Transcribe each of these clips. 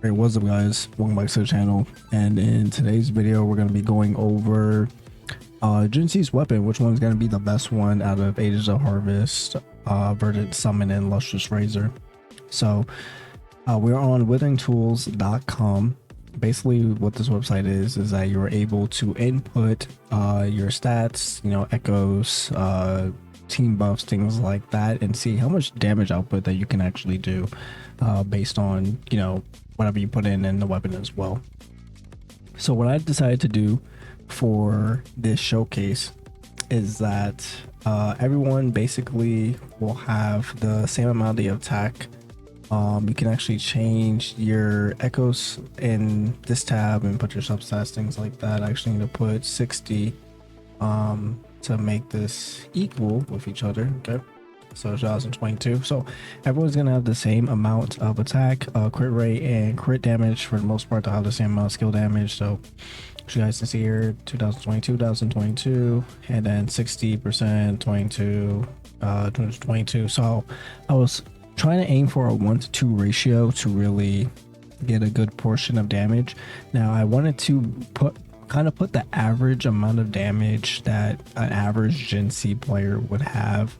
Hey, what's up guys, welcome back to the channel, and in today's video we're going to be going over Jinshi's weapon, which one's going to be the best one out of Ages of Harvest, Verdant Summon, and Lustrous Razor. So we're on witheringtools.com. Basically what this website is that you're able to input your stats, echoes, team buffs, things like that, and see how much damage output that you can actually do based on whatever you put in the weapon as well. So what I decided to do for this showcase is that everyone basically will have the same amount of attack. You can actually change your echoes in this tab and put your substats, things like that. I actually need to put 60 to make this equal with each other. Okay, so 2022. So everyone's gonna have the same amount of attack, crit rate, and crit damage. For the most part, they'll have the same amount of skill damage. So as you guys can see here, 2022, and then 60%, 22, 222. So I was trying to aim for a 1-to-2 ratio to really get a good portion of damage. Now I wanted to put the average amount of damage that an average Jinshi player would have.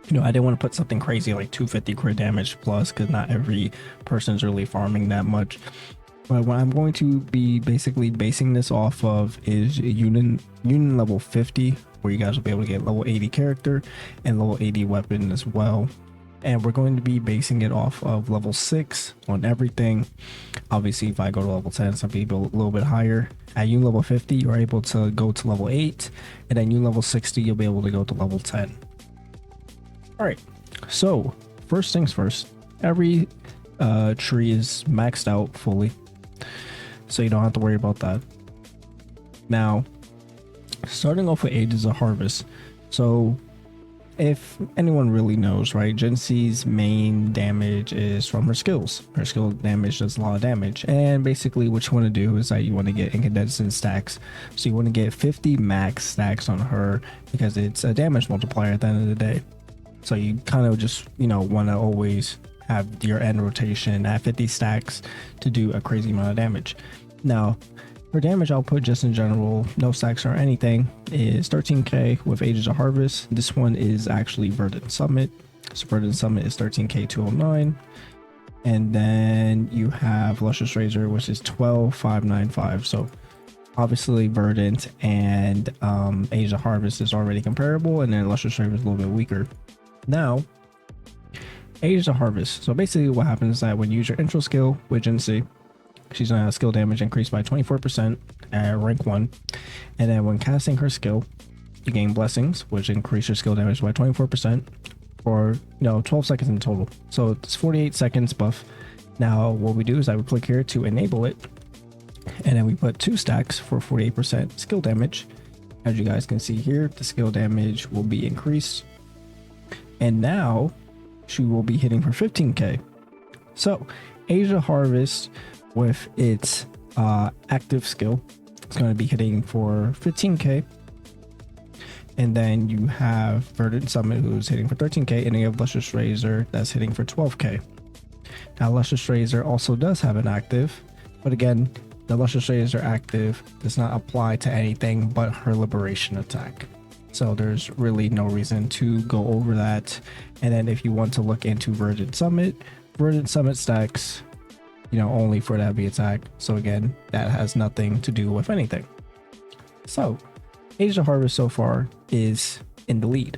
I didn't want to put something crazy like 250 crit damage plus, because not every person's really farming that much. But what I'm going to be basically basing this off of is union level 50, where you guys will be able to get level 80 character and level 80 weapon as well. And we're going to be basing it off of level 6 on everything. Obviously, if I go to level 10, some people a little bit higher. At union level 50, you're able to go to level 8, and at union level 60, you'll be able to go to level 10. All right, so first things first, every tree is maxed out fully, so you don't have to worry about that. Now, starting off with Ages of Harvest. So if anyone really knows, right, Jinshi's main damage is from her skills. Her skill damage does a lot of damage, and basically what you want to do is that you want to get incandescent stacks. So you want to get 50 max stacks on her, because it's a damage multiplier at the end of the day. So you kind of just want to always have your end rotation at 50 stacks to do a crazy amount of damage. Now her damage output, just in general, no stacks or anything, is 13k with Ages of Harvest. This one is actually Verdant Summit. So Verdant Summit is 13k 209, and then you have Lustrous Razor, which is 12,595. So obviously Verdant and Ages of Harvest is already comparable, and then Lustrous Razor is a little bit weaker. Now, Ages of Harvest. So basically what happens is that when you use your intro skill with Jinshi, she's gonna have skill damage increased by 24% at rank 1, and then when casting her skill, you gain blessings, which increase your skill damage by 24% for 12 seconds in total. So it's 48 seconds buff. Now what we do is I would click here to enable it, and then we put 2 stacks for 48% skill damage. As you guys can see here, the skill damage will be increased, and now she will be hitting for 15k. So Ages of Harvest with its active skill, it's going to be hitting for 15k, and then you have Verdant Summit, who's hitting for 13k, and then you have Lustrous Razor that's hitting for 12k. Now Lustrous Razor also does have an active, but again, the Lustrous Razor active does not apply to anything but her liberation attack, so there's really no reason to go over that. And then if you want to look into Verdant Summit stacks only for the heavy attack, so again, that has nothing to do with anything. So Ages of Harvest so far is in the lead.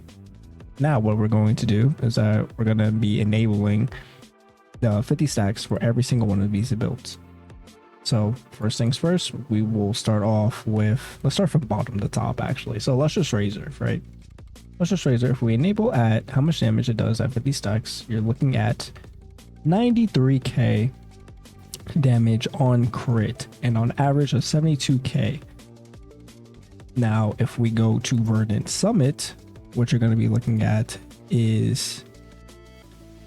Now what we're going to do is that we're going to be enabling the 50 stacks for every single one of these builds. So first things first, we will start off with, let's start from bottom to top actually. So Lustrous Razor, right? Lustrous Razor, if we enable at how much damage it does at 50 stacks, you're looking at 93k damage on crit, and on average of 72k. Now if we go to Verdant Summit, what you're going to be looking at is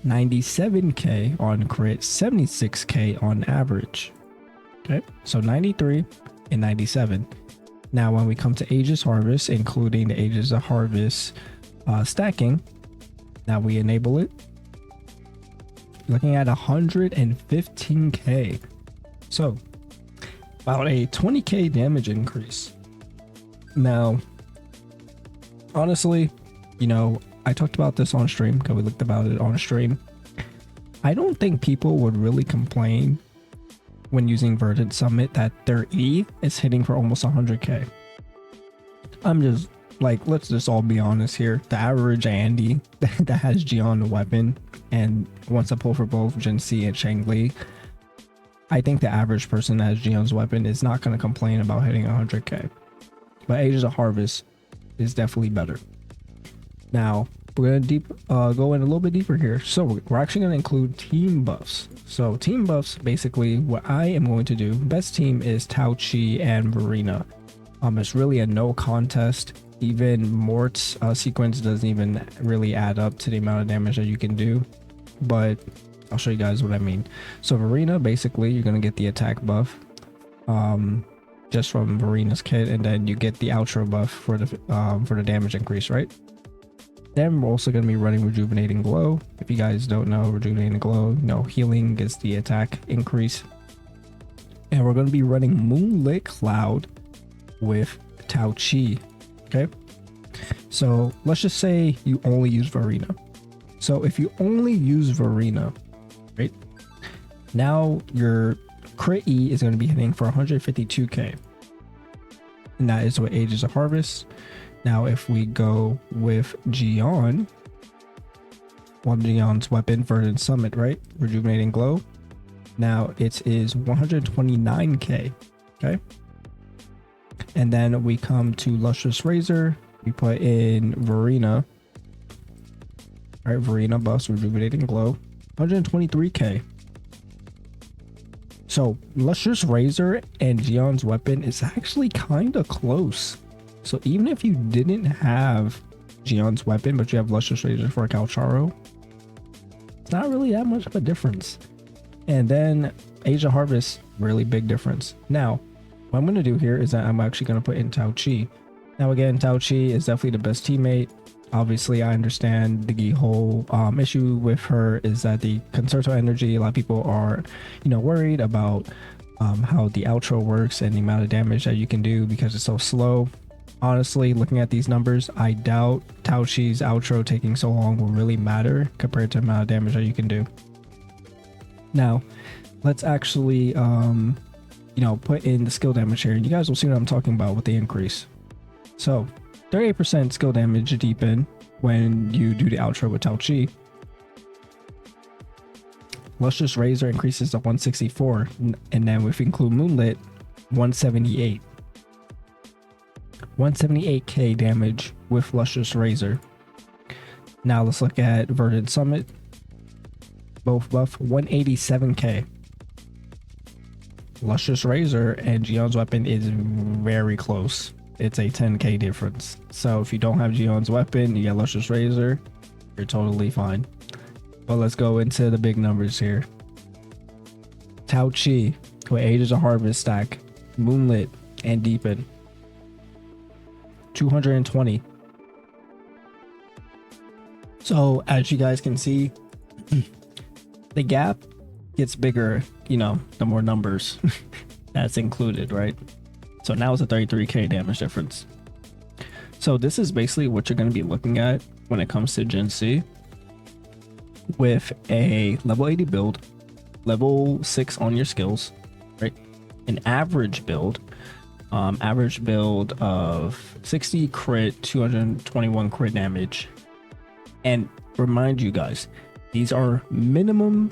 97k on crit, 76k on average. Okay, so 93 and 97. Now when we come to Ages Harvest, including the Ages of Harvest stacking, now we enable it. you're looking at 115k. So about a 20k damage increase. Now, honestly, you know, I talked about this on stream because we looked about it on stream. I don't think people would really complain when using Verdant Summit that their E is hitting for almost 100k. I'm just like, let's just all be honest here. The average Andy that has Jian weapon and wants to pull for both JINHSI and Changli, I think the average person that has Jian's weapon is not going to complain about hitting 100k. But Ages of Harvest is definitely better. Now, we're going to go in a little bit deeper here. So we're actually going to include team buffs. So team buffs, basically what I am going to do, best team is Tao Chi and Verena. It's really a no contest. Even Mort's sequence doesn't even really add up to the amount of damage that you can do, but I'll show you guys what I mean. So Verena, basically you're going to get the attack buff just from Verena's kit, and then you get the outro buff for the damage increase, right? Then we're also going to be running Rejuvenating Glow. If you guys don't know, Rejuvenating Glow, healing gets the attack increase. And we're going to be running Moonlit Cloud with Tao Chi. Okay, so let's just say you only use Verena. So if you only use Verena, right, now your crit E is going to be hitting for 152k, and that is what Ages of Harvest. Now if we go with Jian, Jian's weapon, Verdant Summit, right, Rejuvenating Glow, now it is 129k. Okay, and then we come to Lustrous Razor, we put in Verena. All right, Verena buffs Rejuvenating Glow, 123k. So Lustrous Razor and Jian's weapon is actually kind of close. So even if you didn't have Jian's weapon, but you have Lustrous Razor for a Calcharo, it's not really that much of a difference. And then Age of Harvest, really big difference. Now, what I'm going to do here is that I'm actually going to put in Tao Chi. Now again, Tao Chi is definitely the best teammate. Obviously, I understand the whole issue with her is that the Concerto energy, a lot of people are, worried about how the outro works and the amount of damage that you can do because it's so slow. Honestly, looking at these numbers, I doubt Tao Chi's outro taking so long will really matter compared to the amount of damage that you can do. Now, let's actually put in the skill damage here, and you guys will see what I'm talking about with the increase. So 38% skill damage deepen when you do the outro with Tao Chi. Lustrous Razor increases to 164, and then if we include Moonlit, 178. 178k damage with Lustrous Razor. Now let's look at Verdant Summit. Both buff 187k. Lustrous Razor and Jian's weapon is very close. It's a 10k difference. So if you don't have Jian's weapon, you get Lustrous Razor, you're totally fine. But let's go into the big numbers here. Tao Chi with Ages of Harvest stack, Moonlit, and Deepen. 220. So as you guys can see, the gap gets bigger, the more numbers that's included, right? So now it's a 33k damage difference. So this is basically what you're going to be looking at when it comes to JINHSI with a level 80 build, level 6 on your skills, right? An average build of 60 crit, 221 crit damage. And remind you guys, these are minimum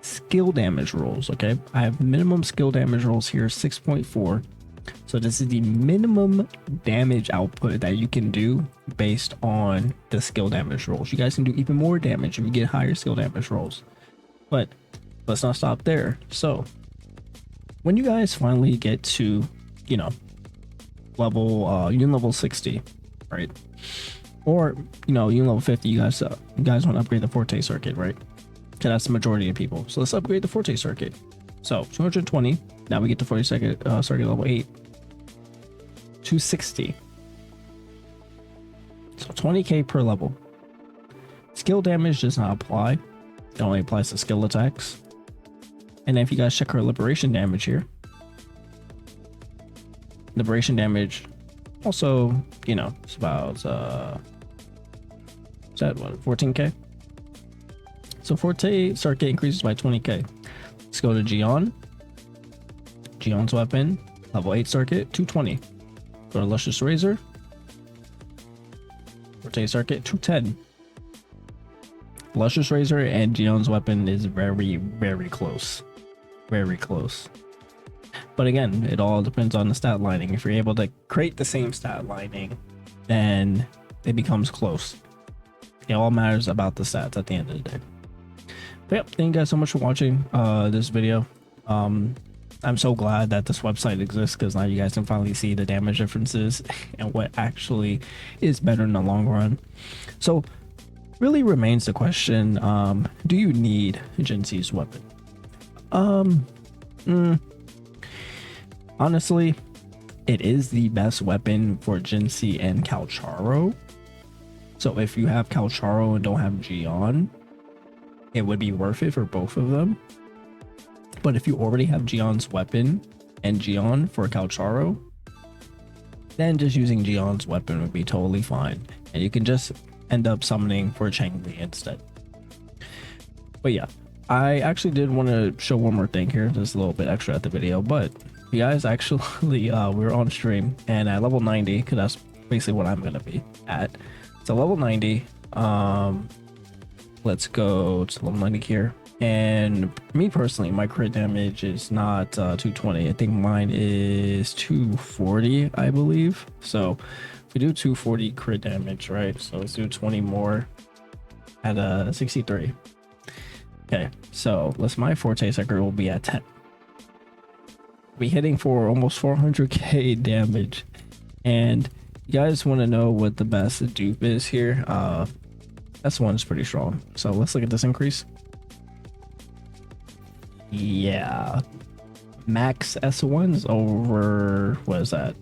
skill damage rolls, okay? I have minimum skill damage rolls here, 6.4. So this is the minimum damage output that you can do based on the skill damage rolls. You guys can do even more damage if you get higher skill damage rolls. But let's not stop there. So when you guys finally get to, level 60, right? Or, level 50, you guys want to upgrade the Forte circuit, right? Okay, that's the majority of people. So let's upgrade the Forte circuit. So 220. Now we get the Forte circuit level 8. 260. So 20k per level. Skill damage does not apply. It only applies to skill attacks. And then if you guys check her liberation damage here, liberation damage also, you know, it's about is that what, 14k? So Forte circuit increases by 20k. Let's go to Jian. Jian's weapon, level 8 circuit, 220. Go to Luscious Razor. Forte circuit, 210. Luscious Razor and Jian's weapon is very, very close. Very close. But again, it all depends on the stat lining. If you're able to create the same stat lining, then it becomes close. It all matters about the stats at the end of the day. But yep, thank you guys so much for watching this video. I'm so glad that this website exists, because now you guys can finally see the damage differences and what actually is better in the long run. So really remains the question, do you need JINHSI's weapon? Honestly, it is the best weapon for JINHSI and Calcharo. So if you have Calcharo and don't have Jian, it would be worth it for both of them. But if you already have Jian's weapon and Jian for Calcharo, then just using Jian's weapon would be totally fine. And you can just end up summoning for Changli instead. But yeah, I actually did want to show one more thing here, just a little bit extra at the video. But you guys, actually, we were on stream, and at level 90, because that's basically what I'm going to be at. So level 90, let's go to level 90 here. And me personally, my crit damage is not 220. I think mine is 240, I believe. So if we do 240 crit damage, right? So let's do 20 more at 63. Okay, so my Forte Sector will be at 10. Be hitting for almost 400k damage. And you guys want to know what the best dupe is here? S1 is pretty strong. So let's look at this increase. Yeah, max S1 is over, what is that?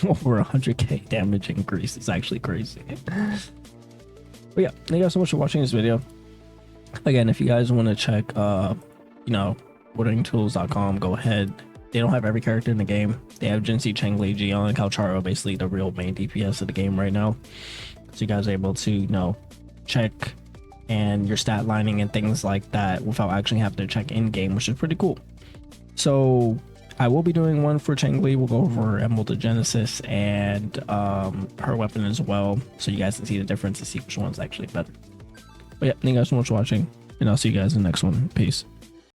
Over 100k damage increase. It's actually crazy. But yeah, thank you guys so much for watching this video. Again, if you guys want to check you know, wooderingtools.com, go ahead. They don't have every character in the game. They have Jinshi, Changli, Jian, and Calcharo, basically the real main DPS of the game right now. So you guys are able to, you know, check and your stat lining and things like that without actually having to check in game, which is pretty cool. So I will be doing one for Changli. We'll go over Emerald of Genesis and her weapon as well, so you guys can see the difference and see which one's actually better. But yeah, thank you guys so much for watching, and I'll see you guys in the next one. Peace.